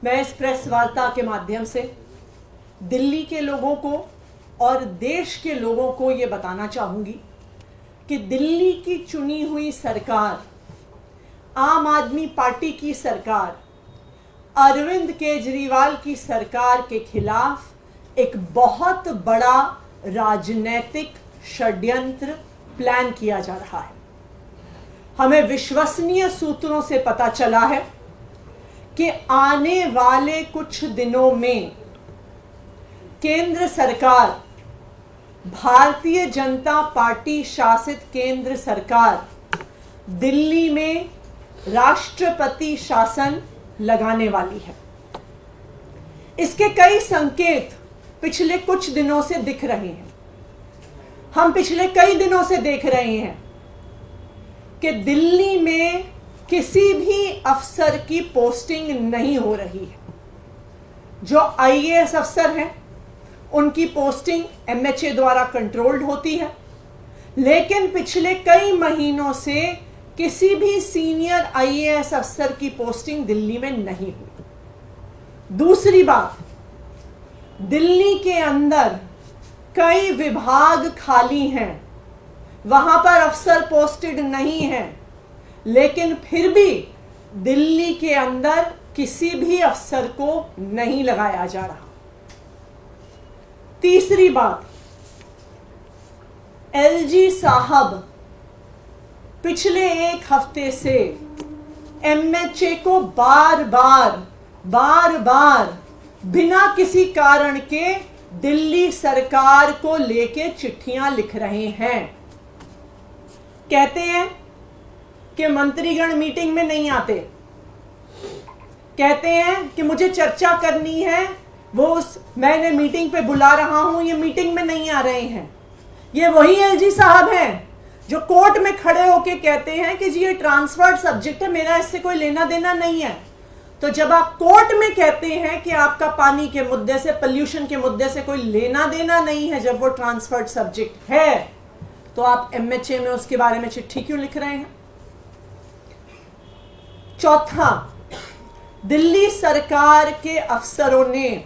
मैं इस प्रेस वार्ता के माध्यम से दिल्ली के लोगों को और देश के लोगों को ये बताना चाहूँगी कि दिल्ली की चुनी हुई सरकार, आम आदमी पार्टी की सरकार, अरविंद केजरीवाल की सरकार के खिलाफ एक बहुत बड़ा राजनीतिक षड्यंत्र प्लान किया जा रहा है। हमें विश्वसनीय सूत्रों से पता चला है कि आने वाले कुछ दिनों में केंद्र सरकार, भारतीय जनता पार्टी शासित केंद्र सरकार दिल्ली में राष्ट्रपति शासन लगाने वाली है। इसके कई संकेत पिछले कुछ दिनों से दिख रहे हैं। हम पिछले कई दिनों से देख रहे हैं कि दिल्ली में किसी भी अफसर की पोस्टिंग नहीं हो रही है। जो आईएएस अफसर हैं उनकी पोस्टिंग एमएचए द्वारा कंट्रोल्ड होती है, लेकिन पिछले कई महीनों से किसी भी सीनियर आईएएस अफसर की पोस्टिंग दिल्ली में नहीं हुई। दूसरी बात, दिल्ली के अंदर कई विभाग खाली हैं, वहां पर अफसर पोस्टेड नहीं हैं, लेकिन फिर भी दिल्ली के अंदर किसी भी अफसर को नहीं लगाया जा रहा। तीसरी बात, एलजी साहब पिछले एक हफ्ते से एमएचए को बार बार बिना किसी कारण के दिल्ली सरकार को लेके चिट्ठियां लिख रहे हैं। कहते हैं कि मंत्रीगण मीटिंग में नहीं आते, कहते हैं कि मुझे चर्चा करनी है, मैंने मीटिंग पे बुला रहा हूं, ये मीटिंग में नहीं आ रहे हैं। ये वही एलजी साहब हैं जो कोर्ट में खड़े होके कहते हैं कि जी ये ट्रांसफर्ड सब्जेक्ट है, मेरा इससे कोई लेना देना नहीं है। तो जब आप कोर्ट में कहते हैं कि आपका पानी के मुद्दे से, पोल्यूशन के मुद्दे से कोई लेना देना नहीं है, जब वो ट्रांसफर्ड सब्जेक्ट है, तो आप एमएचए में उसके बारे में चिट्ठी क्यों लिख रहे हैं? चौथा, दिल्ली सरकार के अफसरों ने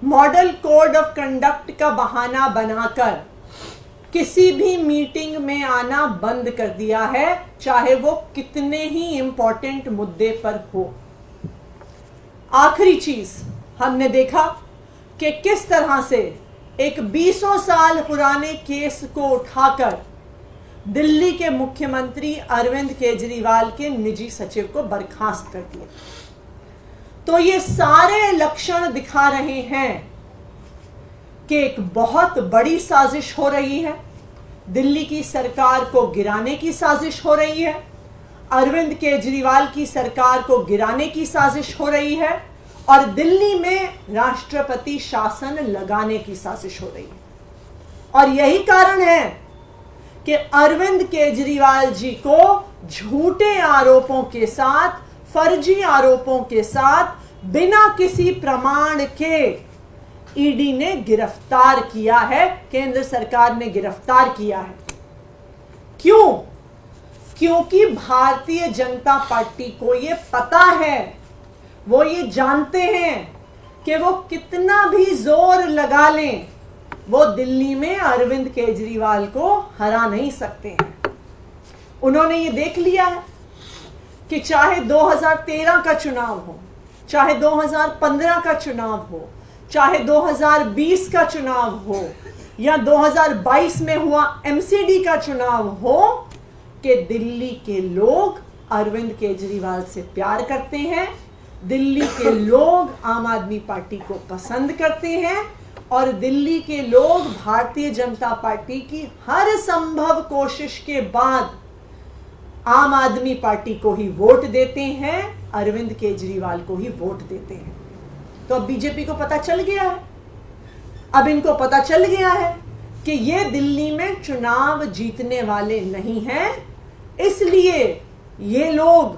मॉडल कोड ऑफ कंडक्ट का बहाना बनाकर किसी भी मीटिंग में आना बंद कर दिया है, चाहे वो कितने ही इंपॉर्टेंट मुद्दे पर हो। आखिरी चीज, हमने देखा कि किस तरह से एक 20 साल पुराने केस को उठाकर दिल्ली के मुख्यमंत्री अरविंद केजरीवाल के निजी सचिव को बर्खास्त कर दिया। तो ये सारे लक्षण दिखा रहे हैं कि एक बहुत बड़ी साजिश हो रही है, दिल्ली की सरकार को गिराने की साजिश हो रही है, अरविंद केजरीवाल की सरकार को गिराने की साजिश हो रही है और दिल्ली में राष्ट्रपति शासन लगाने की साजिश हो रही है। और यही कारण है कि अरविंद केजरीवाल जी को झूठे आरोपों के साथ, फर्जी आरोपों के साथ, बिना किसी प्रमाण के ईडी ने गिरफ्तार किया है, केंद्र सरकार ने गिरफ्तार किया है। क्यों? क्योंकि भारतीय जनता पार्टी को ये पता है, वो ये जानते हैं कि वो कितना भी जोर लगा लें, वो दिल्ली में अरविंद केजरीवाल को हरा नहीं सकते हैं। उन्होंने ये देख लिया है कि चाहे 2013 का चुनाव हो, चाहे 2015 का चुनाव हो, चाहे 2020 का चुनाव हो या 2022 में हुआ एमसीडी का चुनाव हो, कि दिल्ली के लोग अरविंद केजरीवाल से प्यार करते हैं, दिल्ली के लोग आम आदमी पार्टी को पसंद करते हैं और दिल्ली के लोग भारतीय जनता पार्टी की हर संभव कोशिश के बाद आम आदमी पार्टी को ही वोट देते हैं, अरविंद केजरीवाल को ही वोट देते हैं। तो अब बीजेपी को पता चल गया है, अब इनको पता चल गया है कि ये दिल्ली में चुनाव जीतने वाले नहीं हैं, इसलिए ये लोग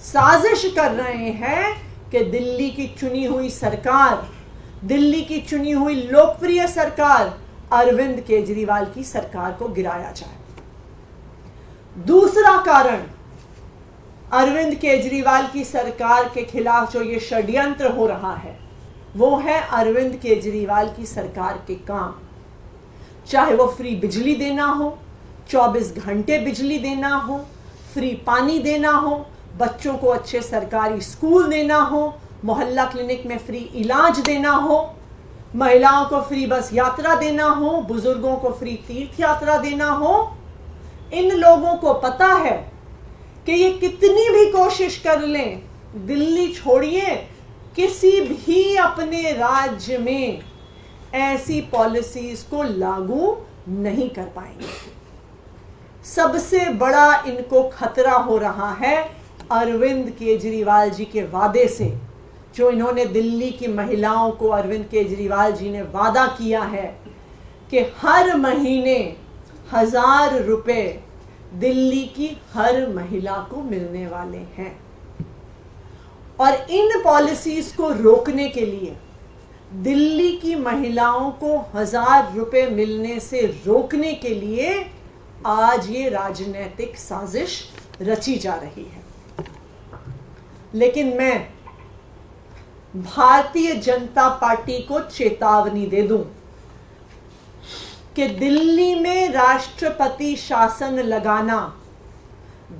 साजिश कर रहे हैं कि दिल्ली की चुनी हुई सरकार, दिल्ली की चुनी हुई लोकप्रिय सरकार अरविंद केजरीवाल की सरकार को गिराया जाए। दूसरा कारण, अरविंद केजरीवाल की सरकार के खिलाफ जो ये षड्यंत्र हो रहा है वो है अरविंद केजरीवाल की सरकार के काम। चाहे वो फ्री बिजली देना हो, 24 घंटे बिजली देना हो, फ्री पानी देना हो, बच्चों को अच्छे सरकारी स्कूल देना हो, मोहल्ला क्लिनिक में फ्री इलाज देना हो, महिलाओं को फ्री बस यात्रा देना हो, बुजुर्गों को फ्री तीर्थ यात्रा देना हो। इन लोगों को पता है कि ये कितनी भी कोशिश कर लें, दिल्ली छोड़िए, किसी भी अपने राज्य में ऐसी पॉलिसीज को लागू नहीं कर पाएंगे। सबसे बड़ा इनको खतरा हो रहा है अरविंद केजरीवाल जी के वादे से, जो इन्होंने दिल्ली की महिलाओं को, अरविंद केजरीवाल जी ने वादा किया है कि हर महीने 1000 रुपए दिल्ली की हर महिला को मिलने वाले हैं। और इन पॉलिसीज को रोकने के लिए, दिल्ली की महिलाओं को 1000 रुपए मिलने से रोकने के लिए आज ये राजनीतिक साजिश रची जा रही है। लेकिन मैं भारतीय जनता पार्टी को चेतावनी दे दूं कि दिल्ली में राष्ट्रपति शासन लगाना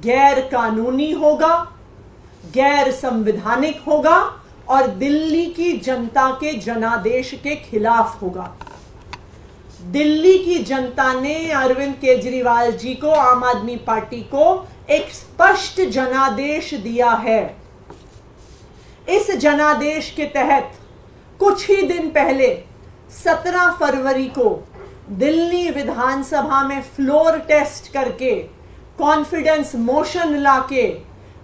गैर कानूनी होगा, गैर संवैधानिक होगा और दिल्ली की जनता के जनादेश के खिलाफ होगा। दिल्ली की जनता ने अरविंद केजरीवाल जी को, आम आदमी पार्टी को एक स्पष्ट जनादेश दिया है। इस जनादेश के तहत कुछ ही दिन पहले 17 फरवरी को दिल्ली विधानसभा में फ्लोर टेस्ट करके, कॉन्फिडेंस मोशन लाके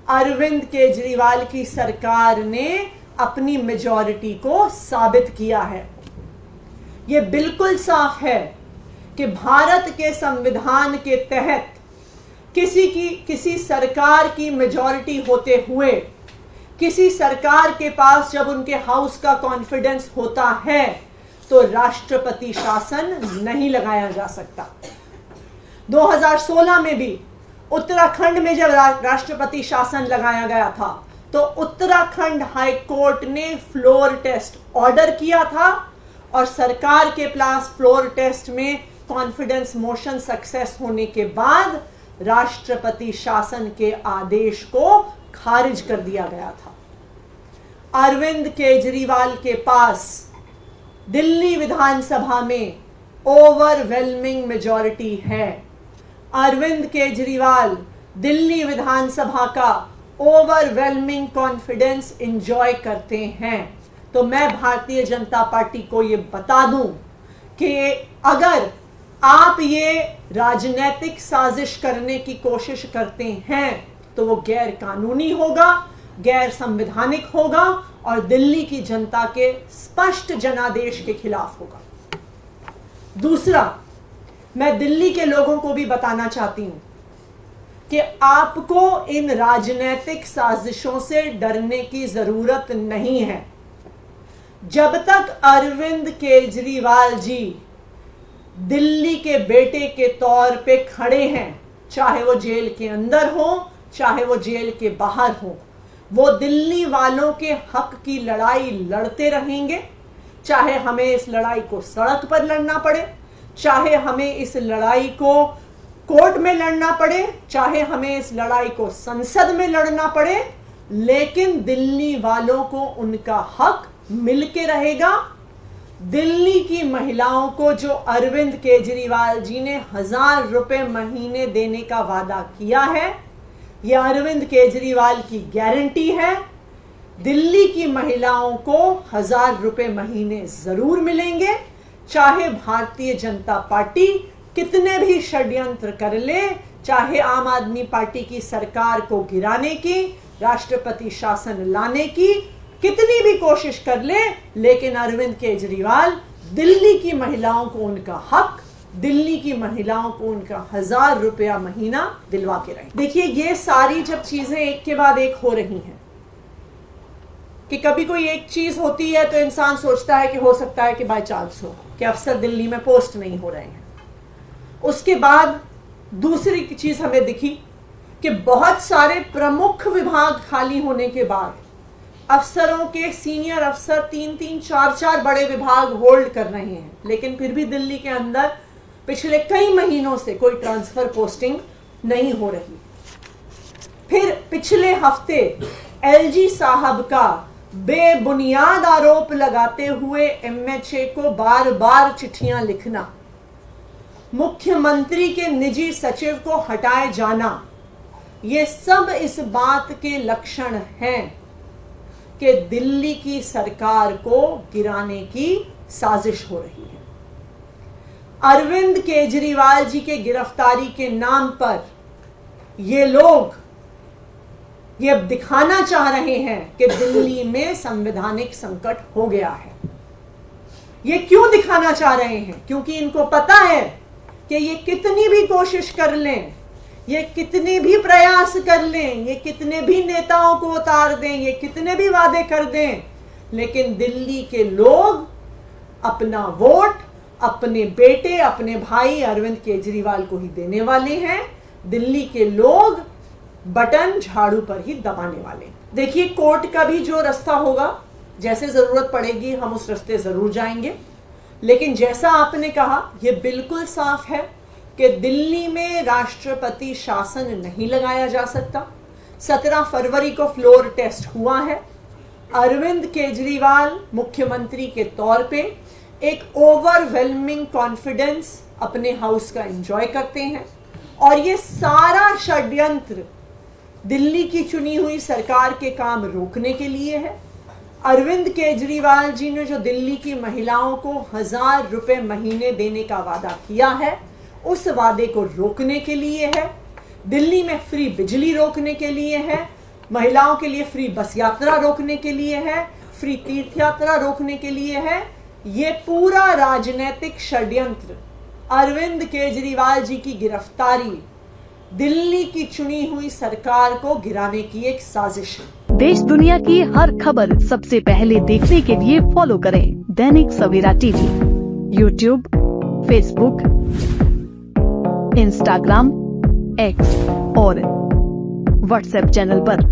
अरविंद केजरीवाल की सरकार ने अपनी मेजॉरिटी को साबित किया है। यह बिल्कुल साफ है कि भारत के संविधान के तहत किसी सरकार की मेजॉरिटी होते हुए, किसी सरकार के पास जब उनके हाउस का कॉन्फिडेंस होता है तो राष्ट्रपति शासन नहीं लगाया जा सकता। 2016 में भी उत्तराखंड में जब राष्ट्रपति शासन लगाया गया था तो उत्तराखंड हाई कोर्ट ने फ्लोर टेस्ट ऑर्डर किया था और सरकार के पास फ्लोर टेस्ट में कॉन्फिडेंस मोशन सक्सेस होने के बाद राष्ट्रपति शासन के आदेश को खारिज कर दिया गया था। अरविंद केजरीवाल के पास दिल्ली विधानसभा में ओवरवेलमिंग मेजॉरिटी है। अरविंद केजरीवाल दिल्ली विधानसभा का ओवरवेलमिंग कॉन्फिडेंस एंजॉय करते हैं। तो मैं भारतीय जनता पार्टी को ये बता दूं कि अगर आप ये राजनीतिक साजिश करने की कोशिश करते हैं तो वो गैर कानूनी होगा, गैर संवैधानिक होगा और दिल्ली की जनता के स्पष्ट जनादेश के खिलाफ होगा। दूसरा, मैं दिल्ली के लोगों को भी बताना चाहती हूं कि आपको इन राजनीतिक साजिशों से डरने की जरूरत नहीं है। जब तक अरविंद केजरीवाल जी दिल्ली के बेटे के तौर पे खड़े हैं, चाहे वो जेल के अंदर हो, चाहे वो जेल के बाहर हो, वो दिल्ली वालों के हक की लड़ाई लड़ते रहेंगे। चाहे हमें इस लड़ाई को सड़क पर लड़ना पड़े, चाहे हमें इस लड़ाई को कोर्ट में लड़ना पड़े, चाहे हमें इस लड़ाई को संसद में लड़ना पड़े, लेकिन दिल्ली वालों को उनका हक मिलके रहेगा। दिल्ली की महिलाओं को जो अरविंद केजरीवाल जी ने 1000 रुपए महीने देने का वादा किया है, यह अरविंद केजरीवाल की गारंटी है। दिल्ली की महिलाओं को 1000 रुपए महीने जरूर मिलेंगे, चाहे भारतीय जनता पार्टी कितने भी षड्यंत्र कर ले, चाहे आम आदमी पार्टी की सरकार को गिराने की, राष्ट्रपति शासन लाने की कितनी भी कोशिश कर ले, लेकिन अरविंद केजरीवाल दिल्ली की महिलाओं को उनका हक, दिल्ली की महिलाओं को उनका 1000 रुपया महीना दिलवा के रहे। देखिए, ये सारी जब चीजें एक के बाद एक हो रही हैं कि कभी कोई एक चीज होती है तो इंसान सोचता है कि हो सकता है कि बाय चांस हो कि अफसर दिल्ली में पोस्ट नहीं हो रहे हैं। उसके बाद दूसरी चीज हमें दिखी कि बहुत सारे प्रमुख विभाग खाली होने के बाद अफसरों के सीनियर अफसर 3-3, 4-4 बड़े विभाग होल्ड कर रहे हैं, लेकिन फिर भी दिल्ली के अंदर पिछले कई महीनों से कोई ट्रांसफर पोस्टिंग नहीं हो रही। फिर पिछले हफ्ते एलजी साहब का बेबुनियाद आरोप लगाते हुए एमएचए को बार बार चिट्ठियां लिखना, मुख्यमंत्री के निजी सचिव को हटाए जाना, ये सब इस बात के लक्षण हैं कि दिल्ली की सरकार को गिराने की साजिश हो रही है। अरविंद केजरीवाल जी के गिरफ्तारी के नाम पर ये लोग ये दिखाना चाह रहे हैं कि दिल्ली में संवैधानिक संकट हो गया है। ये क्यों दिखाना चाह रहे हैं? क्योंकि इनको पता है कि ये कितनी भी कोशिश कर लें, ये कितने भी प्रयास कर लें, ये कितने भी नेताओं को उतार दें, ये कितने भी वादे कर दें, लेकिन दिल्ली के लोग अपना वोट अपने बेटे, अपने भाई अरविंद केजरीवाल को ही देने वाले हैं। दिल्ली के लोग बटन झाड़ू पर ही दबाने वाले। देखिए, कोर्ट का भी जो रास्ता होगा, जैसे जरूरत पड़ेगी हम उस रास्ते जरूर जाएंगे, लेकिन जैसा आपने कहा, यह बिल्कुल साफ है कि दिल्ली में राष्ट्रपति शासन नहीं लगाया जा सकता। 17 फरवरी को फ्लोर टेस्ट हुआ है। अरविंद केजरीवाल मुख्यमंत्री के तौर पे एक ओवरवेलमिंग कॉन्फिडेंस अपने हाउस का एंजॉय करते हैं, और ये सारा षड्यंत्र दिल्ली की चुनी हुई सरकार के काम रोकने के लिए है। अरविंद केजरीवाल जी ने जो दिल्ली की महिलाओं को 1000 रुपए महीने देने का वादा किया है, उस वादे को रोकने के लिए है। दिल्ली में फ्री बिजली रोकने के लिए है, महिलाओं के लिए फ्री बस यात्रा रोकने के लिए है, फ्री तीर्थ यात्रा रोकने के लिए है। ये पूरा राजनीतिक षड्यंत्र, अरविंद केजरीवाल जी की गिरफ्तारी दिल्ली की चुनी हुई सरकार को गिराने की एक साजिश है। देश दुनिया की हर खबर सबसे पहले देखने के लिए फॉलो करें Dainik Savera TV, YouTube, Facebook, Instagram, X और व्हाट्सएप चैनल पर।